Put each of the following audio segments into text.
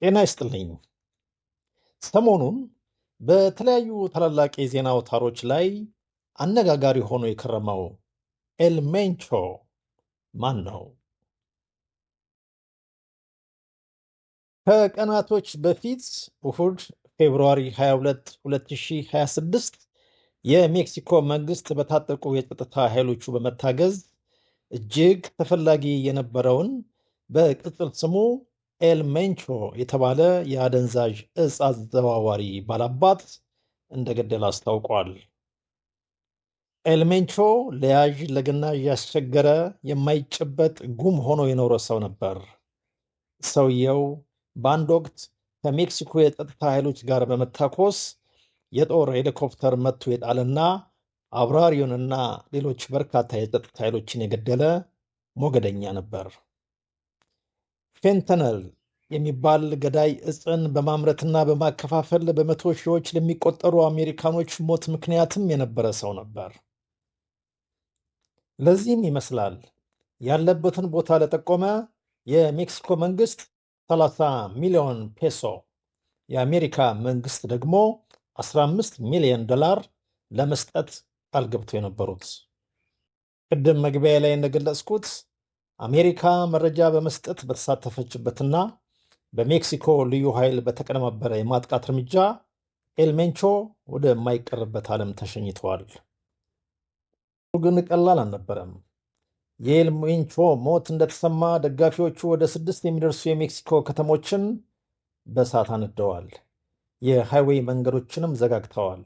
ጤና ይስጥልኝ። ሰሞኑን በተለያዩ ታላላቅ የዜና አውታሮች ላይ አነጋጋሪ ሆኖ የከረመው ኤልሜንቾ ማን ነው? ከቀናቶች በፊት እሁድ ፌብርዋሪ 22 2026 የሜክሲኮ መንግስት በታጠቁ የጸጥታ ኃይሎቹ በመታገዝ እጅግ ተፈላጊ የነበረውን በቅጽል ስሙ ኤልሜንቾ የተባለ የአደንዛዥ እጽ አዘዋዋሪ ባላባት እንደገደለ አስታውቋል። ኤልሜንቾ ለያዥ ለግናዥ ያስቸገረ የማይጨበጥ ጉም ሆኖ የኖረ ሰው ነበር። ሰውየው በአንድ ወቅት ከሜክሲኮ የጸጥታ ኃይሎች ጋር በመታኮስ የጦር ሄሊኮፕተር መጥቶ የጣለና አብራሪውንና ሌሎች በርካታ የጸጥታ ኃይሎችን የገደለ ሞገደኛ ነበር። ፌንተነል የሚባል ገዳይ እጽን በማምረትና በማከፋፈል በመቶ ሺዎች ለሚቆጠሩ አሜሪካኖች ሞት ምክንያትም የነበረ ሰው ነበር። ለዚህም ይመስላል ያለበትን ቦታ ለጠቆመ የሜክሲኮ መንግስት 30 ሚሊዮን ፔሶ፣ የአሜሪካ መንግስት ደግሞ 15 ሚሊዮን ዶላር ለመስጠት ቃል ገብተው የነበሩት። ቅድም መግቢያ ላይ እንደገለጽኩት አሜሪካ መረጃ በመስጠት በተሳተፈችበትና በሜክሲኮ ልዩ ኃይል በተቀነባበረ የማጥቃት እርምጃ ኤልሜንቾ ወደማይቀርበት ዓለም ተሸኝተዋል። ግን ቀላል አልነበረም። የኤልሜንቾ ሞት እንደተሰማ ደጋፊዎቹ ወደ 6 የሚደርሱ የሜክሲኮ ከተሞችን በእሳት አነደዋል። የሃይዌይ መንገዶችንም ዘጋግተዋል።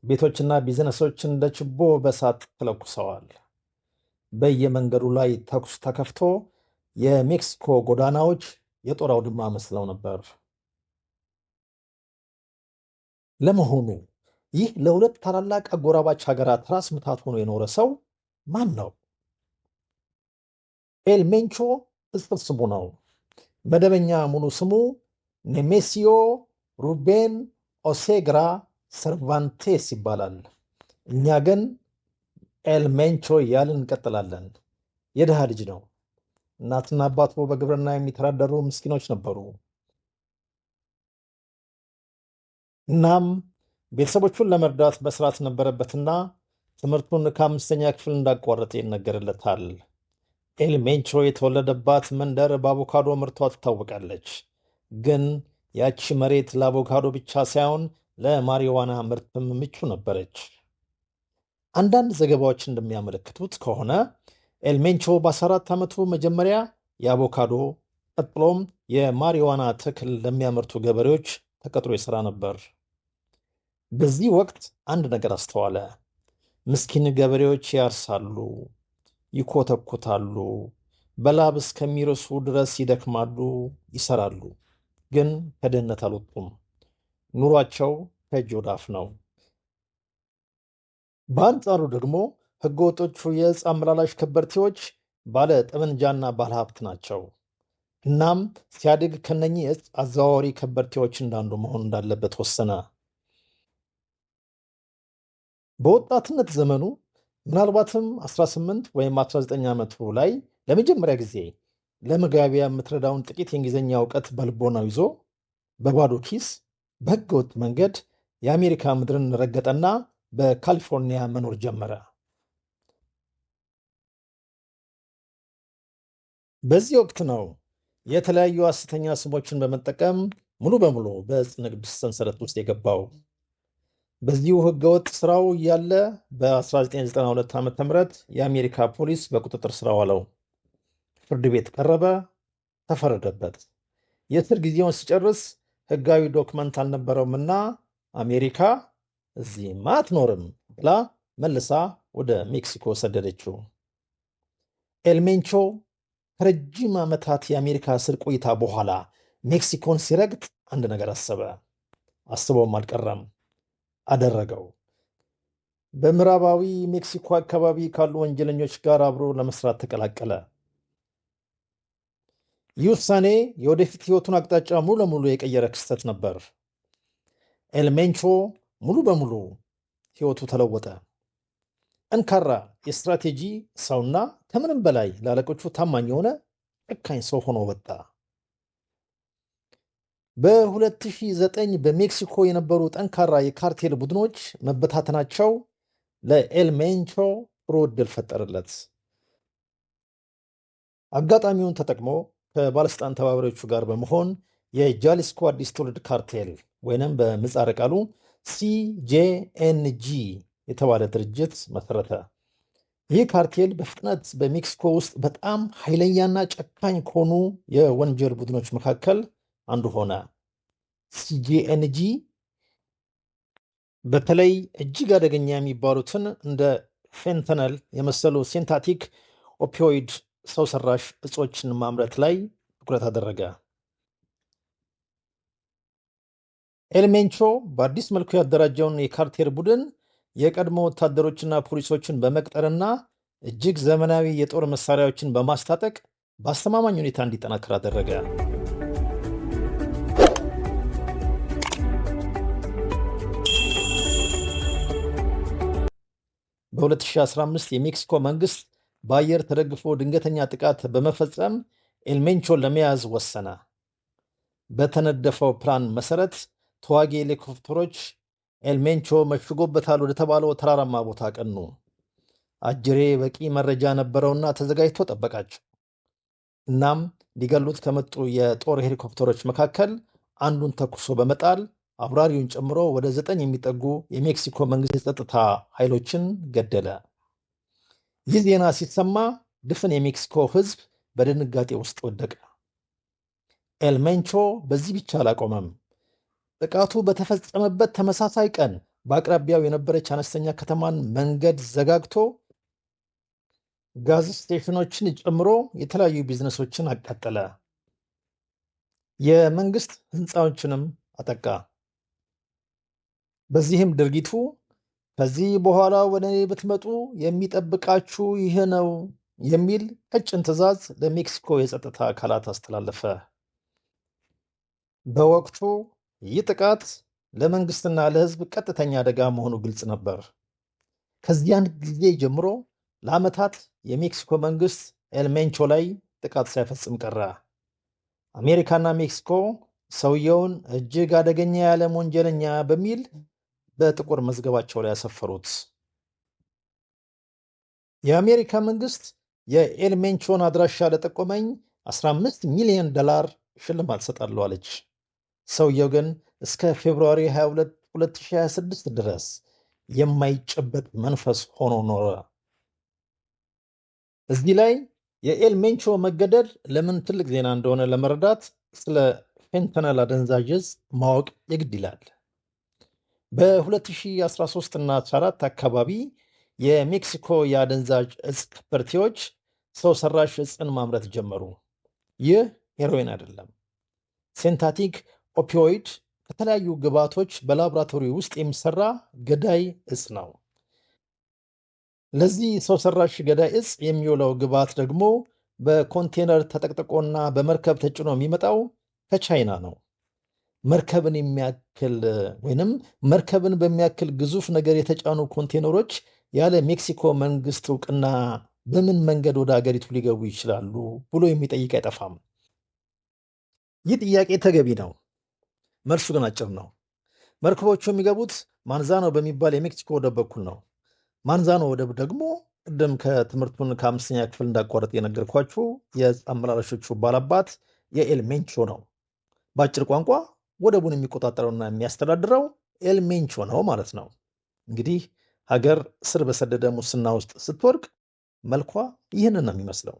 ቤቶችና ቢዝነሶችን እንደ ችቦ በእሳት ተለኩሰዋል። በየመንገዱ ላይ ተኩስ ተከፍቶ የሜክሲኮ ጎዳናዎች የጦር አውድማ መስለው ነበር። ለመሆኑ ይህ ለሁለት ታላላቅ አጎራባች ሀገራት ራስ ምታት ሆኖ የኖረ ሰው ማን ነው? ኤልሜንቾ ቅጽል ስሙ ነው። መደበኛ ሙሉ ስሙ ኔሜሲዮ ሩቤን ኦሴግራ ሰርቫንቴስ ይባላል። እኛ ግን ኤልሜንቾ እያልን እንቀጥላለን። የድሃ ልጅ ነው። እናትና አባቱ በግብርና የሚተዳደሩ ምስኪኖች ነበሩ። እናም ቤተሰቦቹን ለመርዳት መስራት ነበረበትና ትምህርቱን ከ5ኛ ክፍል እንዳቋረጠ ይነገርለታል። ኤልሜንቾ የተወለደባት መንደር በአቮካዶ ምርቷ ትታወቃለች። ግን ያቺ መሬት ለአቮካዶ ብቻ ሳይሆን ለማሪዋና ምርትም ምቹ ነበረች። አንዳንድ ዘገባዎች እንደሚያመለክቱት ከሆነ ኤልሜንቾ በ14 ዓመቱ መጀመሪያ የአቮካዶ ቀጥሎም የማሪዋና ተክል ለሚያመርቱ ገበሬዎች ተቀጥሮ ይሰራ ነበር። በዚህ ወቅት አንድ ነገር አስተዋለ። ምስኪን ገበሬዎች ያርሳሉ፣ ይኮተኩታሉ፣ በላብ እስከሚረሱ ድረስ ይደክማሉ፣ ይሰራሉ፣ ግን ከድህነት አልወጡም። ኑሯቸው ከእጅ ወደ አፍ ነው። በአንጻሩ ደግሞ ህገወጦቹ የእጽ አመላላሽ ከበርቴዎች ባለ ጠመንጃና ባለ ሀብት ናቸው። እናም ሲያድግ ከነኚህ እጽ አዘዋዋሪ ከበርቴዎች እንዳንዱ መሆን እንዳለበት ወሰነ። በወጣትነት ዘመኑ ምናልባትም 18 ወይም 19 ዓመቱ ላይ ለመጀመሪያ ጊዜ ለመግባቢያ የምትረዳውን ጥቂት የእንግሊዝኛ እውቀት በልቦናው ይዞ በባዶ ኪስ በህገወጥ መንገድ የአሜሪካ ምድርን ረገጠና በካሊፎርኒያ መኖር ጀመረ። በዚህ ወቅት ነው የተለያዩ ሐሰተኛ ስሞችን በመጠቀም ሙሉ በሙሉ በእጽ ንግድ ሰንሰለት ውስጥ የገባው። በዚሁ ህገወጥ ስራው እያለ በ1992 ዓ.ም የአሜሪካ ፖሊስ በቁጥጥር ስር አዋለው። ፍርድ ቤት ቀረበ፣ ተፈረደበት። የእስር ጊዜውን ሲጨርስ ህጋዊ ዶክመንት አልነበረውምና አሜሪካ እዚህማ አትኖርም ብላ መልሳ ወደ ሜክሲኮ ሰደደችው። ኤልሜንቾ ከረጅም ዓመታት የአሜሪካ እስር ቆይታ በኋላ ሜክሲኮን ሲረግጥ አንድ ነገር አሰበ። አስቦም አልቀረም፣ አደረገው። በምዕራባዊ ሜክሲኮ አካባቢ ካሉ ወንጀለኞች ጋር አብሮ ለመስራት ተቀላቀለ። ይህ ውሳኔ የወደፊት ህይወቱን አቅጣጫ ሙሉ ለሙሉ የቀየረ ክስተት ነበር። ኤልሜንቾ ሙሉ በሙሉ ህይወቱ ተለወጠ። ጠንካራ የስትራቴጂ ሰውና ከምንም በላይ ለአለቆቹ ታማኝ የሆነ ጨካኝ ሰው ሆኖ ወጣ። በ2009 በሜክሲኮ የነበሩ ጠንካራ የካርቴል ቡድኖች መበታተናቸው ለኤል ሜንቾ ጥሩ ዕድል ፈጠረለት። አጋጣሚውን ተጠቅሞ ከባለስልጣን ተባባሪዎቹ ጋር በመሆን የጃሊስኮ አዲስ ትውልድ ካርቴል ወይንም በምህጻረ ቃሉ ሲጄኤንጂ የተባለ ድርጅት መሰረተ። ይህ ካርቴል በፍጥነት በሜክሲኮ ውስጥ በጣም ኃይለኛና ጨካኝ ከሆኑ የወንጀል ቡድኖች መካከል አንዱ ሆነ። ሲጂኤንጂ በተለይ እጅግ አደገኛ የሚባሉትን እንደ ፌንተነል የመሰሉ ሲንታቲክ ኦፒዮይድ ሰው ሰራሽ እጾችን ማምረት ላይ ትኩረት አደረገ። ኤልሜንቾ በአዲስ መልኩ ያደራጀውን የካርቴል ቡድን የቀድሞ ወታደሮችና ፖሊሶችን በመቅጠርና እጅግ ዘመናዊ የጦር መሳሪያዎችን በማስታጠቅ በአስተማማኝ ሁኔታ እንዲጠናከር አደረገ። በ2015 የሜክሲኮ መንግስት በአየር ተደግፎ ድንገተኛ ጥቃት በመፈጸም ኤልሜንቾን ለመያዝ ወሰነ። በተነደፈው ፕላን መሰረት ተዋጊ ሄሊኮፕተሮች ኤልሜንቾ መሽጎበታል ወደ ተባለው ተራራማ ቦታ ቀኑ። አጅሬ በቂ መረጃ ነበረውና ተዘጋጅቶ ጠበቃቸው። እናም ሊገሉት ከመጡ የጦር ሄሊኮፕተሮች መካከል አንዱን ተኩሶ በመጣል አብራሪውን ጨምሮ ወደ 9 የሚጠጉ የሜክሲኮ መንግስት የጸጥታ ኃይሎችን ገደለ። ይህ ዜና ሲሰማ ድፍን የሜክሲኮ ህዝብ በድንጋጤ ውስጥ ወደቀ። ኤልሜንቾ በዚህ ብቻ አላቆመም። ጥቃቱ በተፈጸመበት ተመሳሳይ ቀን በአቅራቢያው የነበረች አነስተኛ ከተማን መንገድ ዘጋግቶ ጋዝ ስቴሽኖችን ጨምሮ የተለያዩ ቢዝነሶችን አቃጠለ። የመንግስት ህንፃዎችንም አጠቃ። በዚህም ድርጊቱ ከዚህ በኋላ ወደ እኔ ብትመጡ የሚጠብቃችሁ ይህ ነው የሚል ቀጭን ትዕዛዝ ለሜክሲኮ የጸጥታ አካላት አስተላለፈ። በወቅቱ ይህ ጥቃት ለመንግስትና ለህዝብ ቀጥተኛ አደጋ መሆኑ ግልጽ ነበር። ከዚያን ጊዜ ጀምሮ ለዓመታት የሜክሲኮ መንግስት ኤልሜንቾ ላይ ጥቃት ሳይፈጽም ቀረ። አሜሪካና ሜክሲኮ ሰውየውን እጅግ አደገኛ የዓለም ወንጀለኛ በሚል በጥቁር መዝገባቸው ላይ ያሰፈሩት። የአሜሪካ መንግስት የኤልሜንቾን አድራሻ ለጠቆመኝ $15 ሚሊዮን ሽልማት ሰጣለሁ አለች። ሰውየው ግን እስከ ፌብሩዋሪ 22 2026 ድረስ የማይጨበጥ መንፈስ ሆኖ ኖረ። እዚህ ላይ የኤልሜንቾ መገደል ለምን ትልቅ ዜና እንደሆነ ለመረዳት ስለ ፌንተነል አደንዛዥ ዕፅ ማወቅ የግድ ይላል። በ2013 እና 14 አካባቢ የሜክሲኮ የአደንዛዥ ዕፅ ከበርቴዎች ሰው ሰራሽ ዕፅን ማምረት ጀመሩ። ይህ ሄሮይን አይደለም። ሲንታቲክ ኦፒዮይድ ከተለያዩ ግብዓቶች በላቦራቶሪ ውስጥ የሚሰራ ገዳይ ዕፅ ነው። ለዚህ ሰው ሰራሽ ገዳይ ዕፅ የሚውለው ግብዓት ደግሞ በኮንቴነር ተጠቅጥቆና በመርከብ ተጭኖ የሚመጣው ከቻይና ነው። መርከብን የሚያክል ወይንም መርከብን በሚያክል ግዙፍ ነገር የተጫኑ ኮንቴነሮች ያለ ሜክሲኮ መንግስት እውቅና በምን መንገድ ወደ ሀገሪቱ ሊገቡ ይችላሉ ብሎ የሚጠይቅ አይጠፋም። ይህ ጥያቄ ተገቢ ነው። መልሱ ግን አጭር ነው። መርከቦቹ የሚገቡት ማንዛኖ በሚባል የሜክሲኮ ወደብ በኩል ነው። ማንዛኖ ወደብ ደግሞ ቅድም ከትምህርቱን ከ5ኛ ክፍል እንዳቋረጥ የነገርኳችሁ የዕፅ አመላላሾቹ ባላባት የኤልሜንቾ ነው። በአጭር ቋንቋ ወደቡን የሚቆጣጠረውና የሚያስተዳድረው ኤልሜንቾ ነው ማለት ነው። እንግዲህ ሀገር ስር በሰደደ ሙስና ውስጥ ስትወድቅ መልኳ ይህንን ነው የሚመስለው።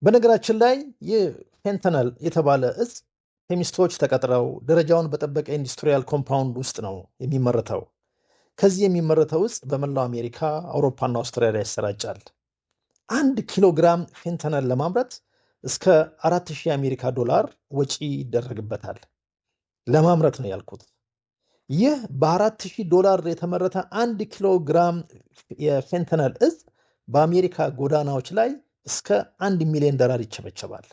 በነገራችን ላይ ይህ ፌንተነል የተባለ ዕፅ ኬሚስቶች ተቀጥረው ደረጃውን በጠበቀ ኢንዱስትሪያል ኮምፓውንድ ውስጥ ነው የሚመረተው። ከዚህ የሚመረተው ዕፅ በመላው አሜሪካ፣ አውሮፓና አውስትራሊያ ይሰራጫል። 1 ኪሎ ግራም ፌንተነል ለማምረት እስከ $4000 የአሜሪካ ወጪ ይደረግበታል። ለማምረት ነው ያልኩት። ይህ በ$4000 የተመረተ 1 ኪሎ ግራም የፌንተነል ዕፅ በአሜሪካ ጎዳናዎች ላይ እስከ $1 ሚሊዮን ይቸበቸባል።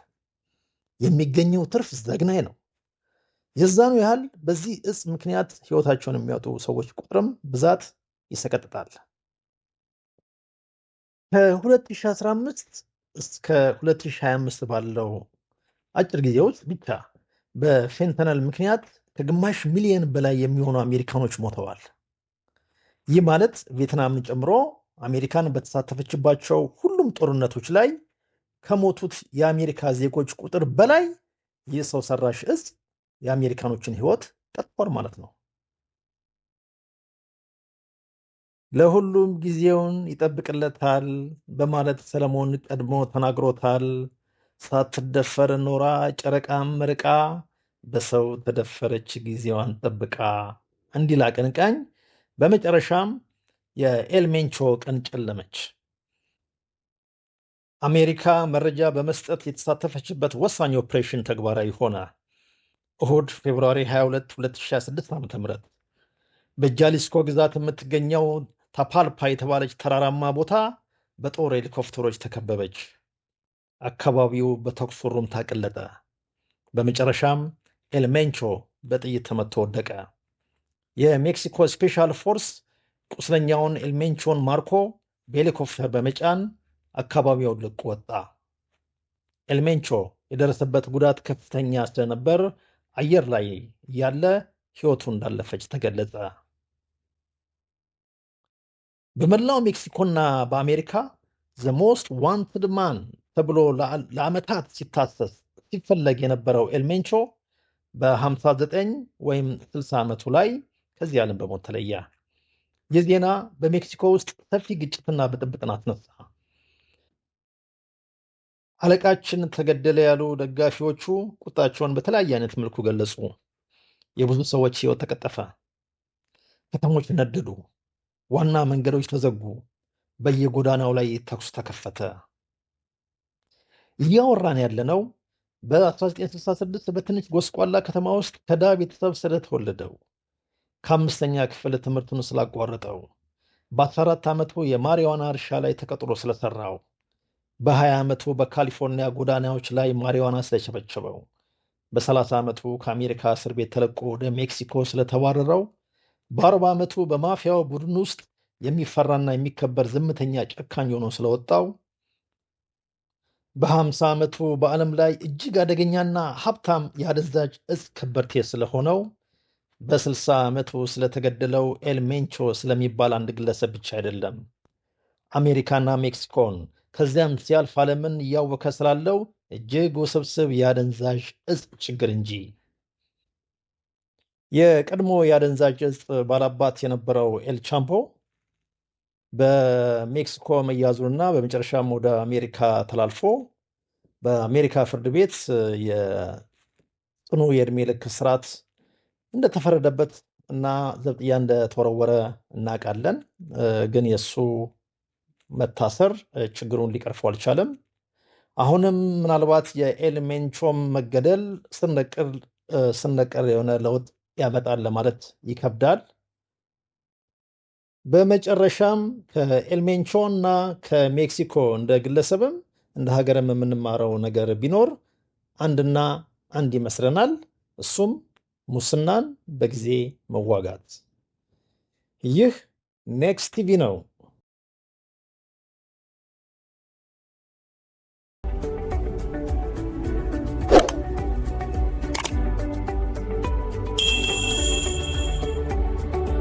የሚገኘው ትርፍ ዘግናኝ ነው። የዛኑ ያህል በዚህ ዕፅ ምክንያት ህይወታቸውን የሚያጡ ሰዎች ቁጥርም ብዛት ይሰቀጥጣል። ከ2015 እስከ 2025 ባለው አጭር ጊዜ ውስጥ ብቻ በፌንተነል ምክንያት ከግማሽ ሚሊዮን በላይ የሚሆኑ አሜሪካኖች ሞተዋል። ይህ ማለት ቪየትናምን ጨምሮ አሜሪካን በተሳተፈችባቸው ሁሉም ጦርነቶች ላይ ከሞቱት የአሜሪካ ዜጎች ቁጥር በላይ ይህ ሰው ሰራሽ እጽ የአሜሪካኖችን ሕይወት ቀጥፏል ማለት ነው። ለሁሉም ጊዜውን ይጠብቅለታል በማለት ሰለሞን ቀድሞ ተናግሮታል። ሳትደፈር ኖራ ጨረቃም ርቃ በሰው ተደፈረች ጊዜዋን ጠብቃ እንዲል አቀንቃኝ። በመጨረሻም የኤልሜንቾ ቀን ጨለመች። አሜሪካ መረጃ በመስጠት የተሳተፈችበት ወሳኝ ኦፕሬሽን ተግባራዊ ሆነ። እሁድ ፌብርዋሪ 22 2026 ዓ.ም በጃሊስኮ ግዛት የምትገኘው ታፓልፓ የተባለች ተራራማ ቦታ በጦር ሄሊኮፕተሮች ተከበበች። አካባቢው በተኩስ ሩምታ ቀለጠ። በመጨረሻም ኤልሜንቾ በጥይት ተመቶ ወደቀ። የሜክሲኮ ስፔሻል ፎርስ ቁስለኛውን ኤልሜንቾን ማርኮ በሄሊኮፕተር በመጫን አካባቢውን ለቆ ወጣ። ኤልሜንቾ የደረሰበት ጉዳት ከፍተኛ ስለነበር አየር ላይ ያለ ሕይወቱ እንዳለፈች ተገለጸ። በመላው ሜክሲኮና በአሜሪካ ዘ ሞስት ዋንትድ ማን ተብሎ ለዓመታት ሲፈለግ የነበረው ኤልሜንቾ በ59 ወይም 60 ዓመቱ ላይ ከዚህ ዓለም በሞት ተለየ። ይህ ዜና በሜክሲኮ ውስጥ ሰፊ ግጭትና ብጥብጥን አስነሳ። አለቃችን ተገደለ ያሉ ደጋፊዎቹ ቁጣቸውን በተለያየ አይነት መልኩ ገለጹ። የብዙ ሰዎች ሕይወት ተቀጠፈ። ከተሞች ነደዱ። ዋና መንገዶች ተዘጉ። በየጎዳናው ላይ ተኩስ ተከፈተ። እያወራን ያለነው በ1966 በትንሽ ጎስቋላ ከተማ ውስጥ ከዳ ቤተሰብ ስለተወለደው፣ ከ5ኛ ክፍል ትምህርቱን ስላቋረጠው፣ በ14 ዓመቱ የማሪዋና እርሻ ላይ ተቀጥሮ ስለሰራው፣ በ20 ዓመቱ በካሊፎርኒያ ጎዳናዎች ላይ ማሪዋና ስለቸበቸበው፣ በ30 ዓመቱ ከአሜሪካ እስር ቤት ተለቆ ወደ ሜክሲኮ ስለተባረረው፣ በ40 ዓመቱ በማፊያው ቡድን ውስጥ የሚፈራና የሚከበር ዝምተኛ ጨካኝ ሆኖ ስለወጣው፣ በ50 ዓመቱ በዓለም ላይ እጅግ አደገኛና ሀብታም የአደንዛዥ እጽ ከበርቴ ስለሆነው፣ በ60 ዓመቱ ስለተገደለው ኤልሜንቾ ስለሚባል አንድ ግለሰብ ብቻ አይደለም፣ አሜሪካና ሜክሲኮን ከዚያም ሲያልፍ ዓለምን እያወከ ስላለው እጅግ ውስብስብ የአደንዛዥ እጽ ችግር እንጂ። የቀድሞ የአደንዛዥ እጽ ባላባት የነበረው ኤል ቻምፖ በሜክሲኮ መያዙንና በመጨረሻም ወደ አሜሪካ ተላልፎ በአሜሪካ ፍርድ ቤት የጽኑ የዕድሜ ልክ እስራት እንደተፈረደበት እና ዘብጥያ እንደተወረወረ እናውቃለን። ግን የእሱ መታሰር ችግሩን ሊቀርፈው አልቻለም። አሁንም ምናልባት የኤልሜንቾም መገደል ስነቅር የሆነ ለውጥ ያመጣል ለማለት ይከብዳል። በመጨረሻም ከኤልሜንቾ እና ከሜክሲኮ እንደ ግለሰብም እንደ ሀገርም የምንማረው ነገር ቢኖር አንድና አንድ ይመስለናል። እሱም ሙስናን በጊዜ መዋጋት። ይህ ኔክስት ቲቪ ነው።